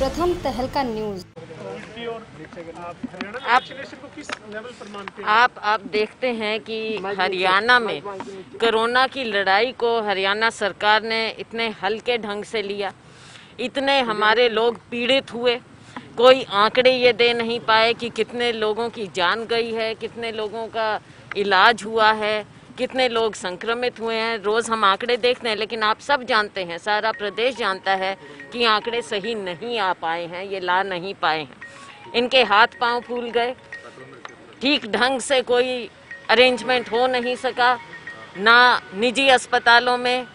प्रथम तहलका न्यूज। आप देखते हैं कि हरियाणा में कोरोना की लड़ाई को हरियाणा सरकार ने इतने हल्के ढंग से लिया, इतने हमारे लोग पीड़ित हुए, कोई आंकड़े ये दे नहीं पाए कि कितने लोगों की जान गई है, कितने लोगों का इलाज हुआ है, कितने लोग संक्रमित हुए हैं। रोज़ हम आंकड़े देखते हैं, लेकिन आप सब जानते हैं, सारा प्रदेश जानता है कि आंकड़े सही नहीं आ पाए हैं, ये ला नहीं पाए हैं। इनके हाथ पांव फूल गए, ठीक ढंग से कोई अरेंजमेंट हो नहीं सका, ना निजी अस्पतालों में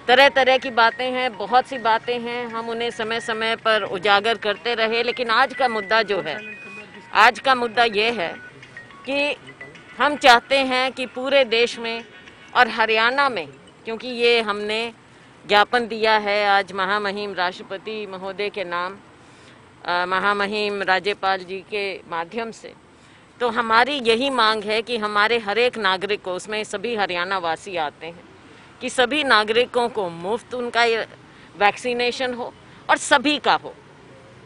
तरह तरह की बातें हैं, बहुत सी बातें हैं, हम उन्हें समय समय पर उजागर करते रहे। लेकिन आज का मुद्दा जो है, आज का मुद्दा ये है कि हम चाहते हैं कि पूरे देश में और हरियाणा में, क्योंकि ये हमने ज्ञापन दिया है आज महामहिम राष्ट्रपति महोदय के नाम, महामहिम राज्यपाल जी के माध्यम से, तो हमारी यही मांग है कि हमारे हर एक नागरिक को, उसमें सभी हरियाणा वासी आते हैं, कि सभी नागरिकों को मुफ्त उनका वैक्सीनेशन हो और सभी का हो,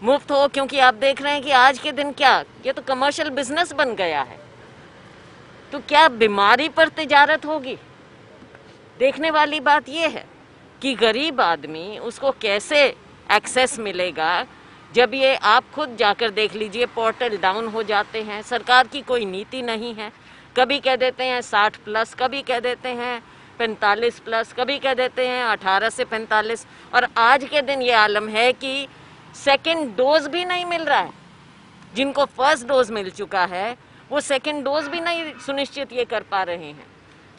मुफ्त हो। क्योंकि आप देख रहे हैं कि आज के दिन क्या, ये तो कमर्शियल बिजनेस बन गया है। तो क्या बीमारी पर तिजारत होगी? देखने वाली बात ये है कि गरीब आदमी, उसको कैसे एक्सेस मिलेगा जब ये आप खुद जाकर देख लीजिए, पोर्टल डाउन हो जाते हैं, सरकार की कोई नीति नहीं है। कभी कह देते हैं 60+, कभी कह देते हैं 45+, कभी कह देते हैं 18 से 45, और आज के दिन ये आलम है कि सेकंड डोज भी नहीं मिल रहा है। जिनको फर्स्ट डोज मिल चुका है वो सेकंड डोज भी नहीं सुनिश्चित ये कर पा रहे हैं।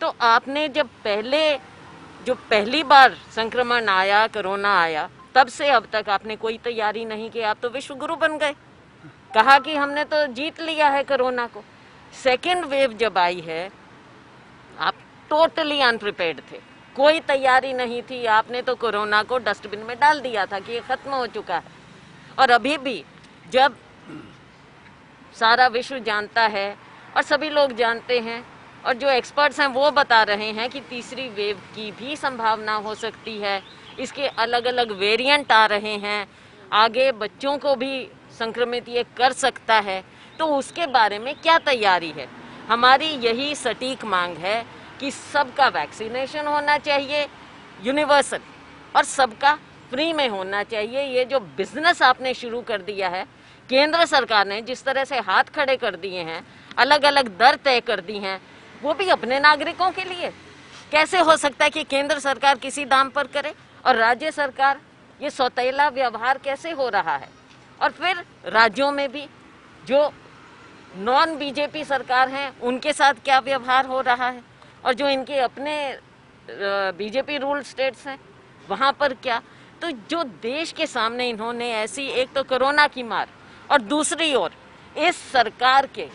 तो आपने जब पहली बार संक्रमण आया, कोरोना आया, तब से अब तक आपने कोई तैयारी नहीं की। आप तो विश्व गुरु बन गए, कहा कि हमने तो जीत लिया है कोरोना को। सेकेंड वेव जब आई है, आप टोटली अनप्रिपेयर्ड थे, कोई तैयारी नहीं थी। आपने तो कोरोना को डस्टबिन में डाल दिया था कि ये खत्म हो चुका है। और अभी भी जब सारा विश्व जानता है और सभी लोग जानते हैं, और जो एक्सपर्ट्स हैं वो बता रहे हैं कि तीसरी वेव की भी संभावना हो सकती है, इसके अलग अलग वेरिएंट आ रहे हैं, आगे बच्चों को भी संक्रमित ये कर सकता है, तो उसके बारे में क्या तैयारी है? हमारी यही सटीक मांग है कि सबका वैक्सीनेशन होना चाहिए, यूनिवर्सल, और सबका फ्री में होना चाहिए। ये जो बिजनेस आपने शुरू कर दिया है, केंद्र सरकार ने जिस तरह से हाथ खड़े कर दिए हैं, अलग अलग दर तय कर दी हैं, वो भी अपने नागरिकों के लिए, कैसे हो सकता है कि केंद्र सरकार किसी दाम पर करे और राज्य सरकार, ये सौतेला व्यवहार कैसे हो रहा है? और फिर राज्यों में भी जो नॉन बीजेपी सरकार हैं उनके साथ क्या व्यवहार हो रहा है, और जो इनके अपने बीजेपी रूल स्टेट्स हैं वहाँ पर क्या? तो जो देश के सामने इन्होंने ऐसी, एक तो कोरोना की मार और दूसरी ओर इस सरकार के,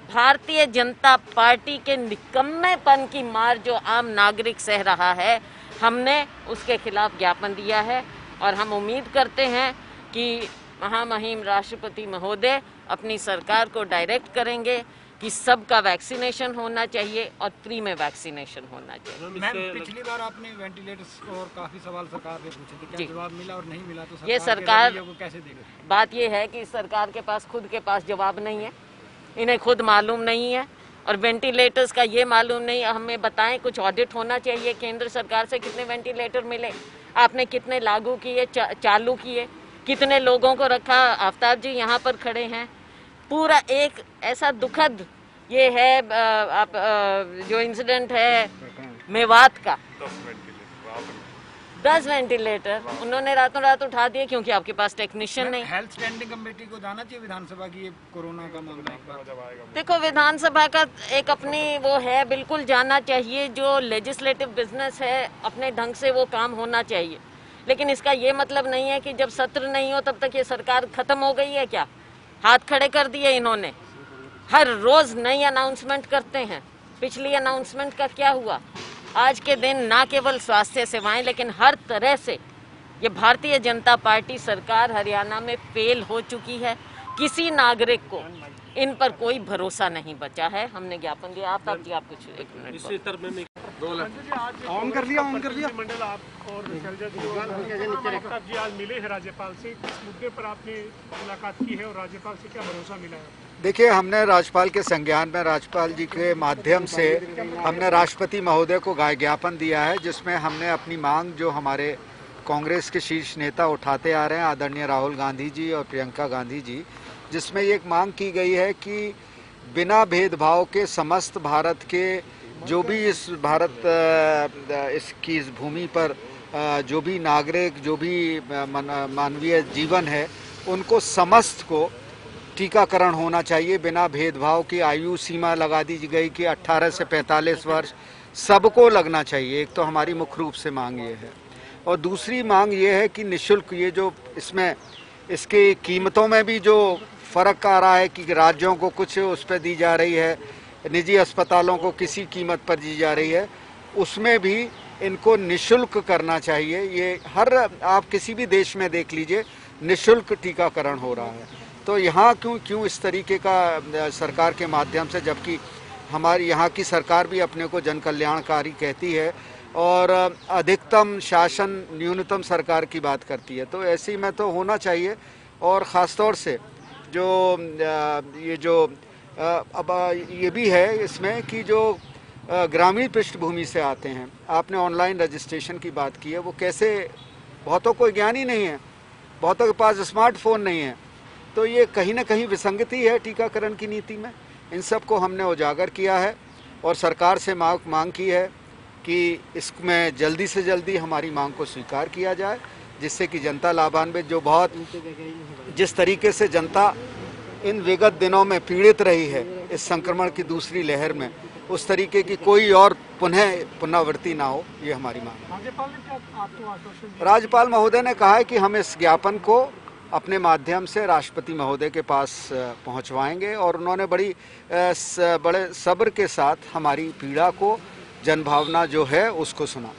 भारतीय जनता पार्टी के निकम्मेपन की मार जो आम नागरिक सह रहा है, हमने उसके खिलाफ ज्ञापन दिया है। और हम उम्मीद करते हैं कि महामहिम राष्ट्रपति महोदय अपनी सरकार को डायरेक्ट करेंगे कि सबका वैक्सीनेशन होना चाहिए और फ्री में वैक्सीनेशन होना चाहिए। मैम, पिछली बार आपने वेंटिलेटर्स और काफी सवाल सरकार से पूछे थे, क्या जवाब मिला और नहीं मिला? तो ये सरकार को कैसे देगा? बात ये है कि सरकार के पास खुद के पास जवाब नहीं है, इन्हें खुद मालूम नहीं है, और वेंटिलेटर्स का ये मालूम नहीं। हमें बताएं, कुछ ऑडिट होना चाहिए केंद्र सरकार से, कितने वेंटिलेटर मिले, आपने कितने लागू किए, चालू किए, कितने लोगों को रखा। आफ्ताब जी यहाँ पर खड़े हैं। पूरा एक ऐसा दुखद ये है, जो इंसिडेंट है मेवात का, 10 वेंटिलेटर उन्होंने रातों रात उठा दिए क्योंकि आपके पास टेक्नीशियन नहीं। हेल्थ स्टैंडिंग कमेटी को जाना चाहिए विधानसभा की ये कोरोना का मामला। देखो, विधानसभा का एक अपनी वो है, बिल्कुल जाना चाहिए। जो लेजिस्लेटिव बिजनेस है अपने ढंग से वो काम होना चाहिए, लेकिन इसका ये मतलब नहीं है कि जब सत्र नहीं हो तब तक ये सरकार खत्म हो गई है। क्या हाथ खड़े कर दिए इन्होंने? हर रोज नई अनाउंसमेंट करते हैं। पिछली अनाउंसमेंट का क्या हुआ? आज के दिन ना केवल स्वास्थ्य सेवाएं, लेकिन हर तरह से ये भारतीय जनता पार्टी सरकार हरियाणा में फेल हो चुकी है। किसी नागरिक को इन पर कोई भरोसा नहीं बचा है। हमने ज्ञापन दिया। आप कुछ 1 मिनट। ऑन कर लिया मंडल आप और शैलजा जी जी आज मिले हैं राज्यपाल से, किस मुद्दे पर आपने मुलाकात की है और राज्यपाल से क्या भरोसा मिला है? देखिए, हमने राज्यपाल के संज्ञान में राज्यपाल जी के माध्यम से हमने राष्ट्रपति महोदय को ज्ञापन दिया है, जिसमें हमने अपनी मांग जो हमारे कांग्रेस के शीर्ष नेता उठाते आ रहे हैं, आदरणीय राहुल गांधी जी और प्रियंका गांधी जी, जिसमें एक मांग की गई है कि बिना भेदभाव के समस्त भारत के जो भी इस इसकी इस भूमि पर जो भी नागरिक, जो भी मानवीय जीवन है, उनको समस्त को टीकाकरण होना चाहिए बिना भेदभाव की। आयु सीमा लगा दी गई कि 18 से 45 वर्ष सबको लगना चाहिए। एक तो हमारी मुख्य रूप से मांग ये है, और दूसरी मांग ये है कि निःशुल्क, ये जो इसमें इसकी कीमतों में भी जो फ़र्क आ रहा है कि राज्यों को कुछ उस पर दी जा रही है, निजी अस्पतालों को किसी कीमत पर दी जा रही है, उसमें भी इनको निःशुल्क करना चाहिए। ये हर आप किसी भी देश में देख लीजिए, निःशुल्क टीकाकरण हो रहा है। तो यहाँ क्यों इस तरीके का सरकार के माध्यम से, जबकि हमारी यहाँ की सरकार भी अपने को जन कल्याणकारी कहती है और अधिकतम शासन न्यूनतम सरकार की बात करती है। तो ऐसी में तो होना चाहिए। और ख़ास तौर से जो अब ये भी है इसमें कि जो ग्रामीण पृष्ठभूमि से आते हैं, आपने ऑनलाइन रजिस्ट्रेशन की बात की है, वो कैसे, बहुतों को ज्ञान ही नहीं है, बहुतों के पास स्मार्टफोन नहीं है, तो ये कहीं ना कहीं विसंगति है टीकाकरण की नीति में। इन सब को हमने उजागर किया है और सरकार से मांग की है कि इसमें जल्दी से जल्दी हमारी मांग को स्वीकार किया जाए, जिससे कि जनता लाभान्वित, जो बहुत जिस तरीके से जनता इन विगत दिनों में पीड़ित रही है इस संक्रमण की दूसरी लहर में, उस तरीके की कोई और पुनरावृत्ति ना हो, ये हमारी मांग है। राज्यपाल महोदय ने कहा है कि हम इस ज्ञापन को अपने माध्यम से राष्ट्रपति महोदय के पास पहुंचवाएंगे, और उन्होंने बड़े सब्र के साथ हमारी पीड़ा को, जनभावना जो है उसको सुना।